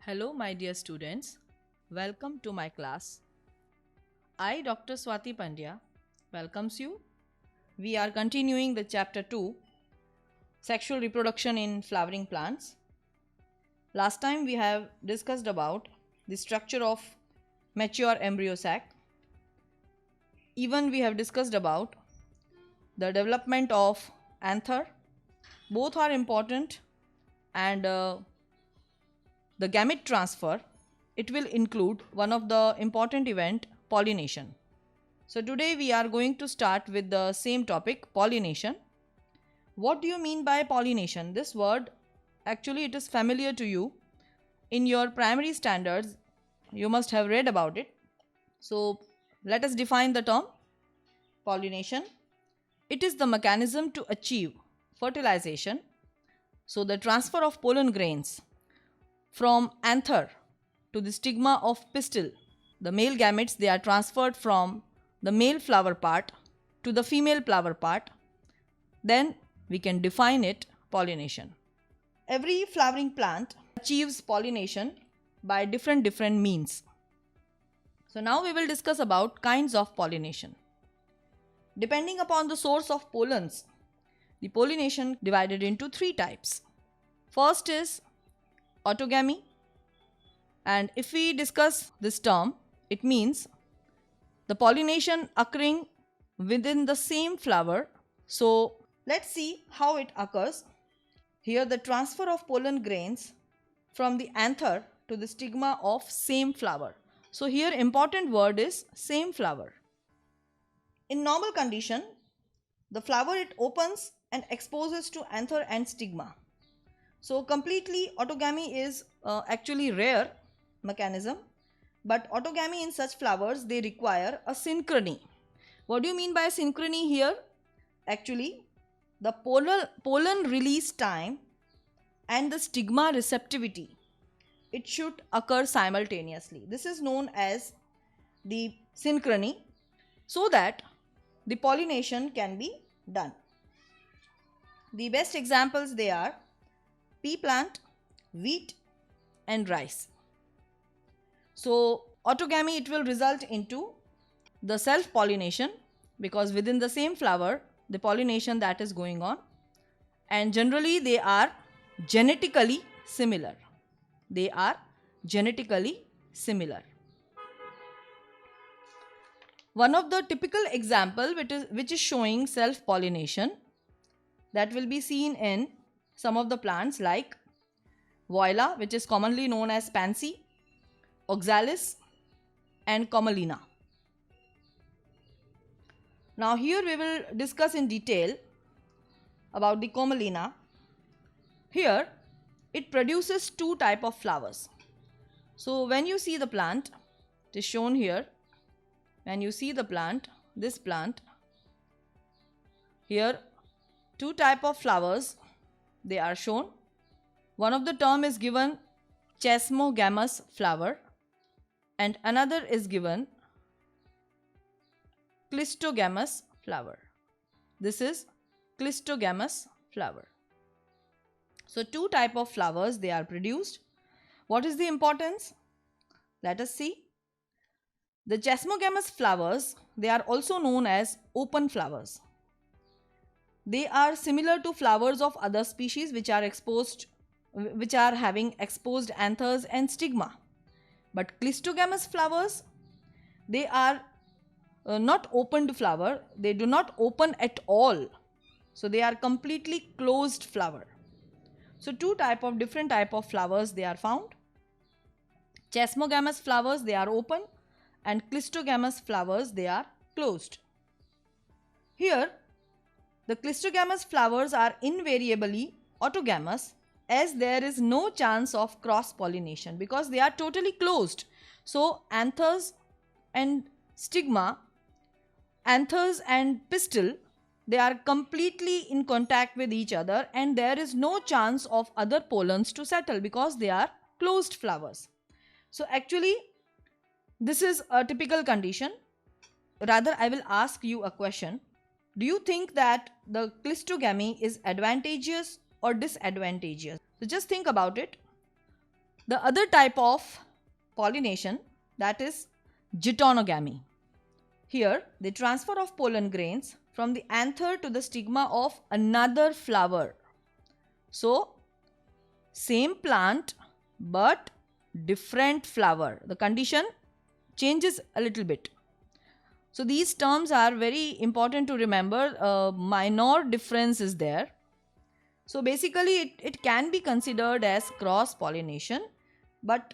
Hello, my dear students. Welcome to my class. I, Dr. Swati Pandya, welcomes you. We are continuing the chapter 2, Sexual Reproduction in Flowering Plants. Last time we have discussed about the structure of mature embryo sac. Even we have discussed about the development of anther. Both are important, and the gamete transfer, it will include one of the important event, pollination. So today we are going to start with the same topic, pollination. What do you mean by pollination? This word, actually it is familiar to you. In your primary standards, you must have read about it. So let us define the term pollination. It is the mechanism to achieve fertilization. So the transfer of pollen grains from anther to the stigma of pistil. The male gametes, they are transferred from the male flower part to the female flower part. Then we can define it pollination. Every flowering plant achieves pollination by different means. So now we will discuss about kinds of pollination. Depending upon the source of pollens, the pollination divided into 3 types. First is autogamy, and if we discuss this term, it means the pollination occurring within the same flower. So let's see how it occurs. Here the transfer of pollen grains from the anther to the stigma of same flower. So here important word is same flower. In normal condition, the flower it opens and exposes to anther and stigma. So completely autogamy is actually rare mechanism, but autogamy in such flowers, they require a synchrony. What do you mean by synchrony here? Actually, the pollen release time and the stigma receptivity, it should occur simultaneously. This is known as the synchrony, so that the pollination can be done. The best examples, they are pea plant, wheat and rice. So autogamy, it will result into the self pollination, because within the same flower the pollination that is going on, and generally they are genetically similar. They are genetically similar. One of the typical example which is showing self pollination, that will be seen in some of the plants like Viola, which is commonly known as pansy, oxalis and commelina. Now here we will discuss in detail about the commelina. Here it produces 2 type of flowers. So when you see the plant, it is shown here. When you see the plant, this plant, here 2 type of flowers, they are shown. One of the term is given chesmogamous flower and another is given clistogamous flower. This is clistogamous flower. So 2 type of flowers, they are produced. What is the importance? Let us see. The chesmogamous flowers, they are also known as open flowers. They are similar to flowers of other species which are having exposed anthers and stigma. But clistogamous flowers, they are not opened flower. They do not open at all. So they are completely closed flower. So 2 different type of flowers, they are found. Chesmogamous flowers, they are open, and clistogamous flowers, they are closed. Here the clistogamous flowers are invariably autogamous, as there is no chance of cross pollination because they are totally closed. So anthers and stigma, anthers and pistil, they are completely in contact with each other, and there is no chance of other pollens to settle because they are closed flowers. So actually this is a typical condition. Rather, I will ask you a question. Do you think that the clistogamy is advantageous or disadvantageous? So just think about it. The other type of pollination, that is geitonogamy. Here, the transfer of pollen grains from the anther to the stigma of another flower. So, same plant but different flower. The condition changes a little bit. So, these terms are very important to remember. Minor difference is there. So, basically, it can be considered as cross pollination, but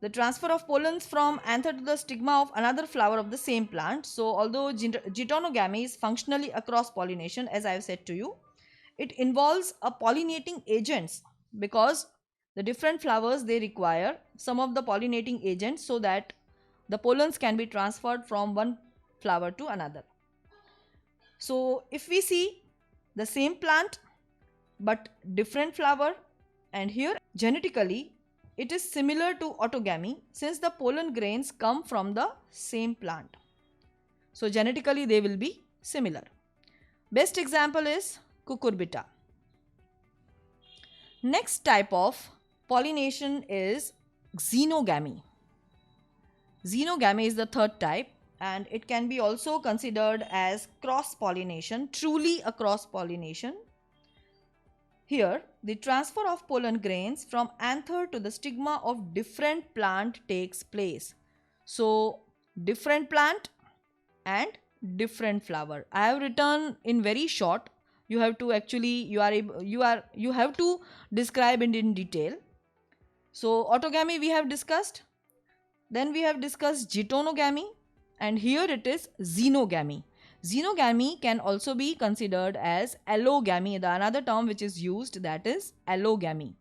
the transfer of pollens from anther to the stigma of another flower of the same plant. So, although geitonogamy is functionally a cross pollination, as I have said to you, it involves a pollinating agents, because the different flowers, they require some of the pollinating agents so that the pollens can be transferred from one flower to another. So, if we see the same plant but different flower, and here genetically it is similar to autogamy since the pollen grains come from the same plant. So, genetically they will be similar. Best example is cucurbita. Next type of pollination is xenogamy. Xenogamy is the third type, and it can be also considered as cross pollination, truly a cross pollination. Here, the transfer of pollen grains from anther to the stigma of different plant takes place. So, different plant and different flower. I have written in very short. You have to actually you have to describe it in detail. So, autogamy we have discussed. Then we have discussed geitonogamy, and here it is xenogamy. Xenogamy can also be considered as allogamy. The another term which is used, that is allogamy.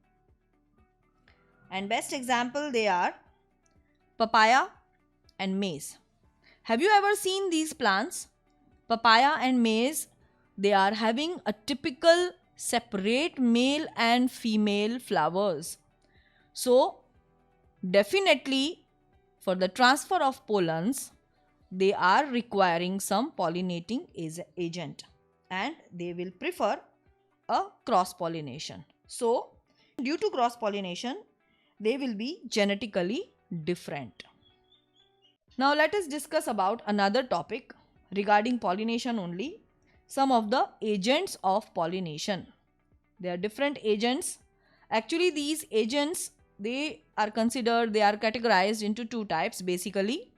And best example, they are papaya and maize. Have you ever seen these plants? Papaya and maize, they are having a typical separate male and female flowers. So, definitely for the transfer of pollens, they are requiring some pollinating agent, and they will prefer a cross pollination. So, due to cross pollination, they will be genetically different. Now, let us discuss about another topic regarding pollination only, some of the agents of pollination. There are different agents. Actually, these agents, they are categorized into two types basically.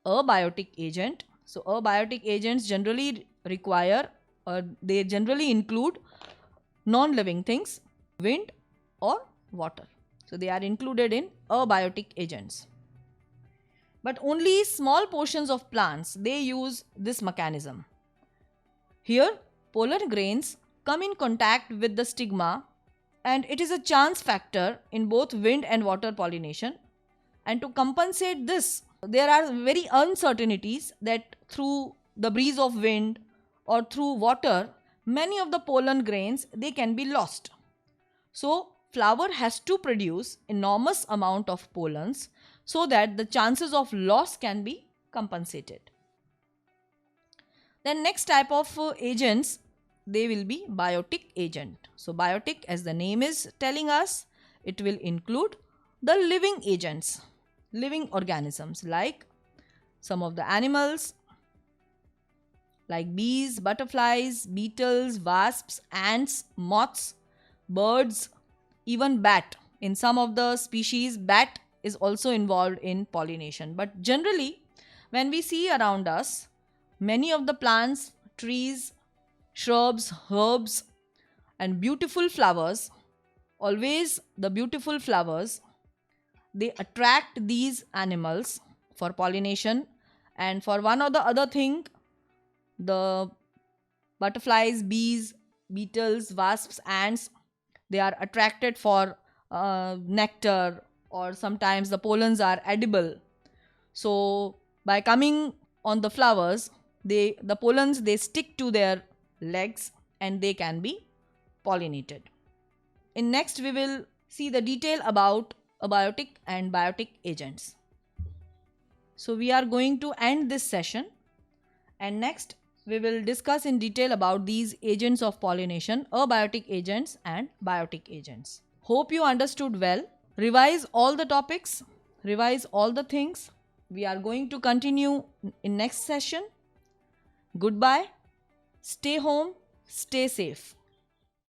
Abiotic agent. So, abiotic agents generally require, they generally include non-living things, wind or water. So, they are included in abiotic agents. But only small portions of plants, they use this mechanism. Here, pollen grains come in contact with the stigma, and it is a chance factor in both wind and water pollination. And to compensate this, there are very uncertainties that through the breeze of wind or through water, many of the pollen grains, they can be lost. So, flower has to produce enormous amount of pollens so that the chances of loss can be compensated. Then next type of agents, they will be biotic agent. So, biotic, as the name is telling us, it will include the living agents, living organisms like some of the animals like bees, butterflies, beetles, wasps, ants, moths, birds, even bat. In some of the species, bat is also involved in pollination. But generally, when we see around us, many of the plants, trees, shrubs, herbs, and beautiful flowers, always the beautiful flowers, they attract these animals for pollination, and for one or the other thing, the butterflies, bees, beetles, wasps, ants, they are attracted for nectar, or sometimes the pollens are edible. So, by coming on the flowers, the pollens, they stick to their legs and they can be pollinated. In next, we will see the detail about abiotic and biotic agents. So, we are going to end this session, and next we will discuss in detail about these agents of pollination, abiotic agents and biotic agents. Hope you understood well. Revise all the topics, revise all the things. We are going to continue in next session. Goodbye. Stay home, stay safe.